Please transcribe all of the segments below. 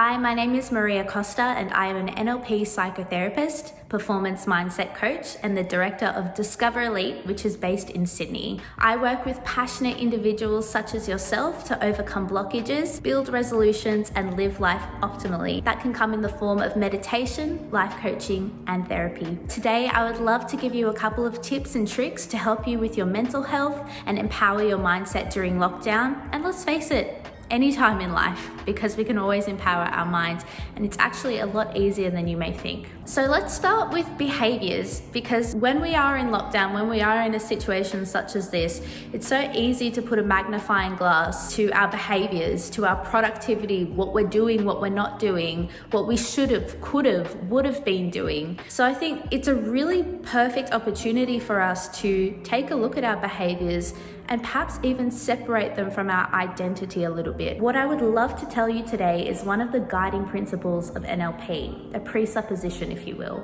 Hi, my name is Maria Costa and I am an NLP psychotherapist, performance mindset coach, and the director of Discover Elite, which is based in Sydney. I work with passionate individuals such as yourself to overcome blockages, build resolutions, and live life optimally. That can come in the form of meditation, life coaching, and therapy. Today, I would love to give you a couple of tips and tricks to help you with your mental health and empower your mindset during lockdown. And let's face it, anytime in life, because we can always empower our minds, and it's actually a lot easier than you may think. So let's start with behaviors, because when we are in lockdown, when we are in a situation such as this, it's so easy to put a magnifying glass to our behaviors, to our productivity, what we're doing, what we're not doing, what we should have, could have, would have been doing. So I think it's a really perfect opportunity for us to take a look at our behaviors and perhaps even separate them from our identity a little bit. What I would love to tell you today is one of the guiding principles of NLP, a presupposition, if you will,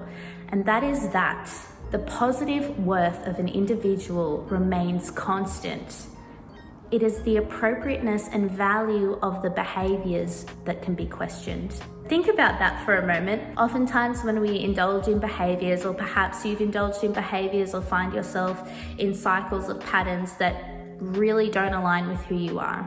and that is that the positive worth of an individual remains constant. It is the appropriateness and value of the behaviors that can be questioned. Think about that for a moment. Oftentimes when we indulge in behaviors, or perhaps you've indulged in behaviors or find yourself in cycles of patterns that really don't align with who you are,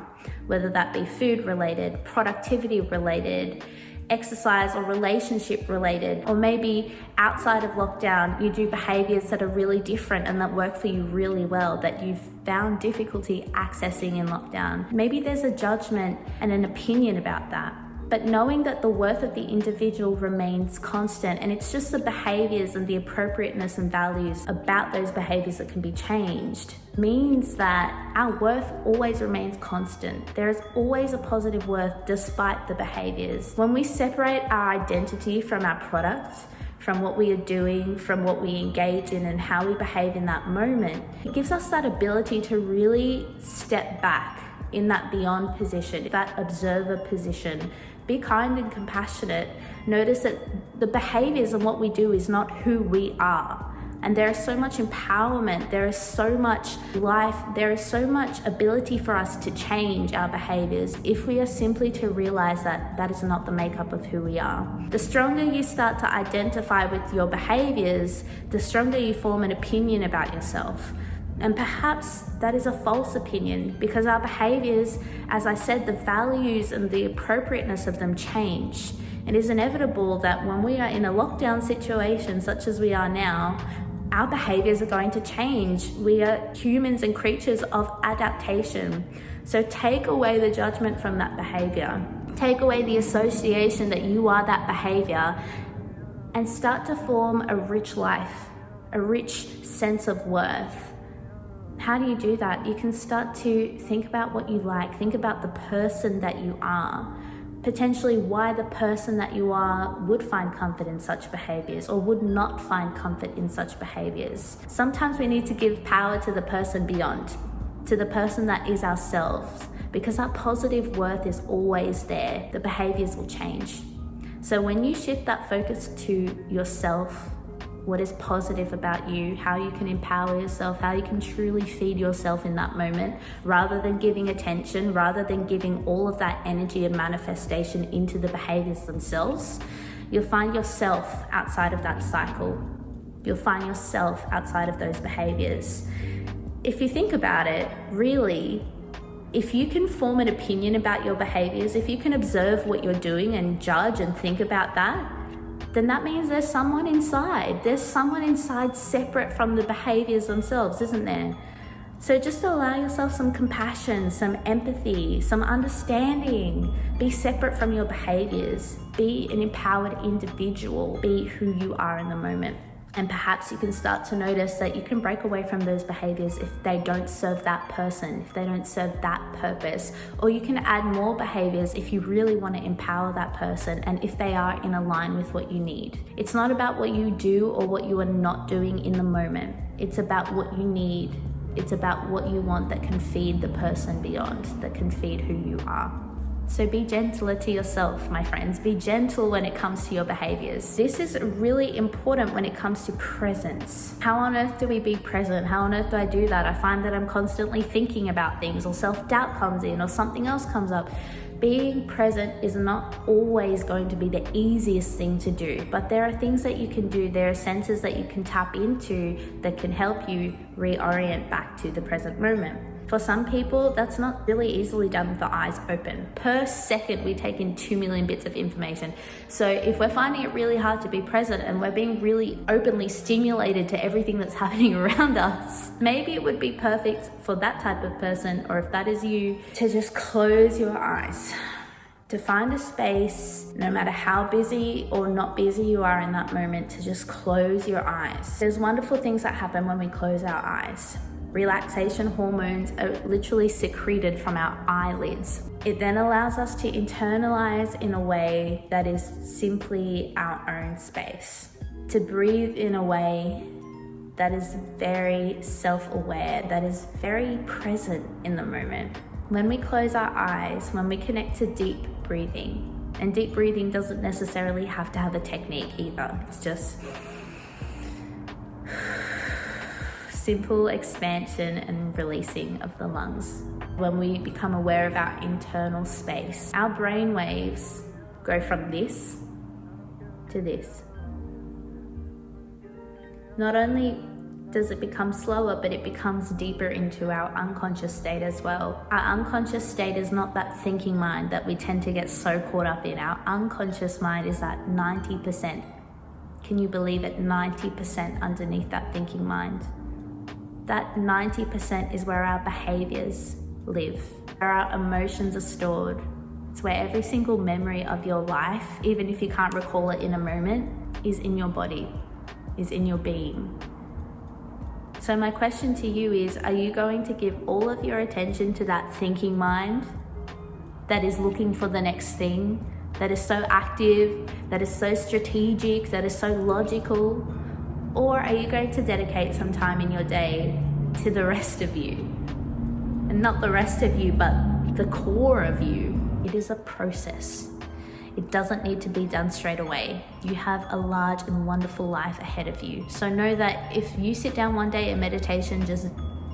whether that be food related, productivity related, exercise or relationship related, or maybe outside of lockdown, you do behaviors that are really different and that work for you really well, that you've found difficulty accessing in lockdown. Maybe there's a judgment and an opinion about that. But knowing that the worth of the individual remains constant, and it's just the behaviors and the appropriateness and values about those behaviors that can be changed, means that our worth always remains constant. There is always a positive worth despite the behaviors. When we separate our identity from our products, from what we are doing, from what we engage in and how we behave in that moment, it gives us that ability to really step back in that beyond position, that observer position. Be kind and compassionate. Notice that the behaviors and what we do is not who we are. And there is so much empowerment, there is so much life, there is so much ability for us to change our behaviors if we are simply to realize that that is not the makeup of who we are. The stronger you start to identify with your behaviors, the stronger you form an opinion about yourself. And perhaps that is a false opinion, because our behaviors, as I said, the values and the appropriateness of them change. It is inevitable that when we are in a lockdown situation such as we are now, our behaviors are going to change. We are humans and creatures of adaptation. So take away the judgment from that behavior. Take away the association that you are that behavior, and start to form a rich life, a rich sense of worth. How do you do that? You can start to think about what you like, think about the person that you are, potentially why the person that you are would find comfort in such behaviors or would not find comfort in such behaviors. Sometimes we need to give power to the person beyond, to the person that is ourselves, because our positive worth is always there. The behaviors will change. So when you shift that focus to yourself, what is positive about you, how you can empower yourself, how you can truly feed yourself in that moment, rather than giving attention, rather than giving all of that energy and manifestation into the behaviors themselves, you'll find yourself outside of that cycle. You'll find yourself outside of those behaviors. If you think about it, really, if you can form an opinion about your behaviors, if you can observe what you're doing and judge and think about that, then that means there's someone inside. There's someone inside separate from the behaviors themselves, isn't there? So just allow yourself some compassion, some empathy, some understanding. Be separate from your behaviors. Be an empowered individual. Be who you are in the moment. And perhaps you can start to notice that you can break away from those behaviors if they don't serve that person, if they don't serve that purpose. Or you can add more behaviors if you really want to empower that person and if they are in line with what you need. It's not about what you do or what you are not doing in the moment. It's about what you need. It's about what you want that can feed the person beyond, that can feed who you are. So be gentler to yourself, my friends. Be gentle when it comes to your behaviors. This is really important when it comes to presence. How on earth do we be present? How on earth do I do that? I find that I'm constantly thinking about things, or self-doubt comes in, or something else comes up. Being present is not always going to be the easiest thing to do, but there are things that you can do, there are senses that you can tap into that can help you reorient back to the present moment. For some people, that's not really easily done with the eyes open. Per second, we take in 2 million bits of information. So if we're finding it really hard to be present and we're being really openly stimulated to everything that's happening around us, maybe it would be perfect for that type of person, or if that is you, to just close your eyes. To find a space, no matter how busy or not busy you are in that moment, to just close your eyes. There's wonderful things that happen when we close our eyes. Relaxation hormones are literally secreted from our eyelids. It then allows us to internalize in a way that is simply our own space. To breathe in a way that is very self-aware, that is very present in the moment. When we close our eyes, when we connect to deep breathing, and deep breathing doesn't necessarily have to have a technique either. It's just simple expansion and releasing of the lungs. When we become aware of our internal space, our brain waves go from this to this. Not only does it become slower, but it becomes deeper into our unconscious state as well. Our unconscious state is not that thinking mind that we tend to get so caught up in. Our unconscious mind is that 90%. Can you believe it? 90% underneath that thinking mind. That 90% is where our behaviors live, where our emotions are stored. It's where every single memory of your life, even if you can't recall it in a moment, is in your body, is in your being. So my question to you is, are you going to give all of your attention to that thinking mind that is looking for the next thing, that is so active, that is so strategic, that is so logical? Or are you going to dedicate some time in your day to the rest of you? And not the rest of you, but the core of you. It is a process. It doesn't need to be done straight away. You have a large and wonderful life ahead of you. So know that if you sit down one day and meditation just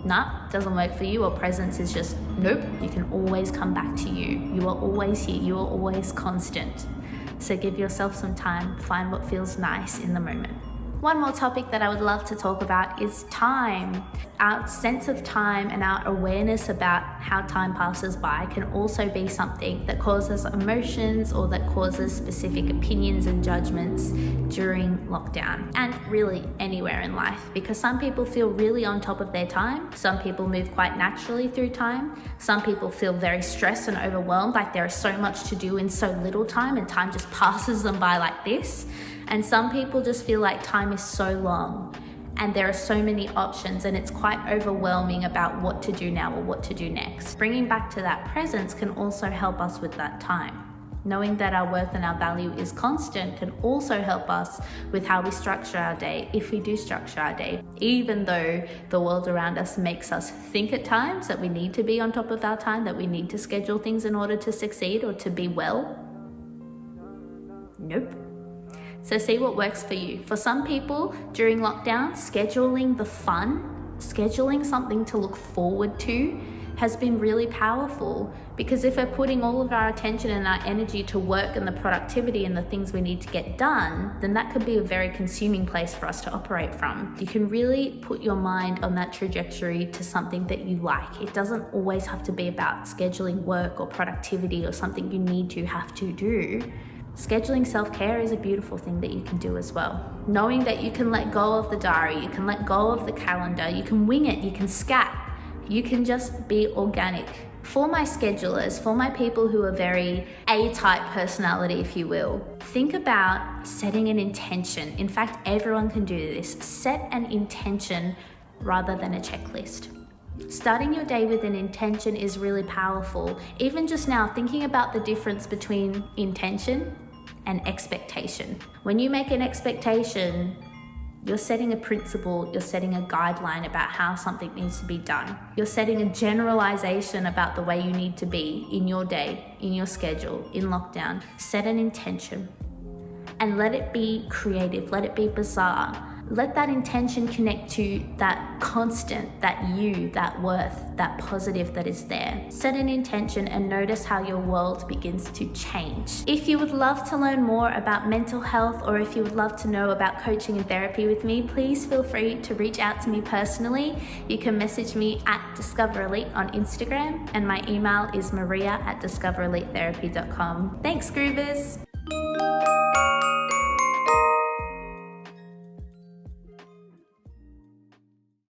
doesn't work for you, or presence is just nope, you can always come back to you. You are always here. You are always constant. So give yourself some time. Find what feels nice in the moment. One more topic that I would love to talk about is time. Our sense of time and our awareness about how time passes by can also be something that causes emotions or that causes specific opinions and judgments during lockdown, and really anywhere in life, because some people feel really on top of their time. Some people move quite naturally through time. Some people feel very stressed and overwhelmed, like there is so much to do in so little time and time just passes them by like this. And some people just feel like time is so long and there are so many options and it's quite overwhelming about what to do now or what to do next. Bringing back to that presence can also help us with that time. Knowing that our worth and our value is constant can also help us with how we structure our day, if we do structure our day. Even though the world around us makes us think at times that we need to be on top of our time, that we need to schedule things in order to succeed or to be well. Nope. So see what works for you. For some people during lockdown, scheduling the fun, scheduling something to look forward to has been really powerful, because if we're putting all of our attention and our energy to work and the productivity and the things we need to get done, then that could be a very consuming place for us to operate from. You can really put your mind on that trajectory to something that you like. It doesn't always have to be about scheduling work or productivity or something you need to have to do. Scheduling self-care is a beautiful thing that you can do as well. Knowing that you can let go of the diary, you can let go of the calendar, you can wing it, you can scat, you can just be organic. For my schedulers, for my people who are very A-type personality, if you will, think about setting an intention. In fact, everyone can do this. Set an intention rather than a checklist. Starting your day with an intention is really powerful. Even just now, thinking about the difference between intention and expectation. When you make an expectation, you're setting a principle, you're setting a guideline about how something needs to be done. You're setting a generalization about the way you need to be in your day, in your schedule, in lockdown. Set an intention and let it be creative, let it be bizarre. Let that intention connect to that constant, that you, that worth, that positive that is there. Set an intention and notice how your world begins to change. If you would love to learn more about mental health, or if you would love to know about coaching and therapy with me, please feel free to reach out to me personally. You can message me at Discover Elite on Instagram, and my email is maria@discoverelitetherapy.com. Thanks, Groovers.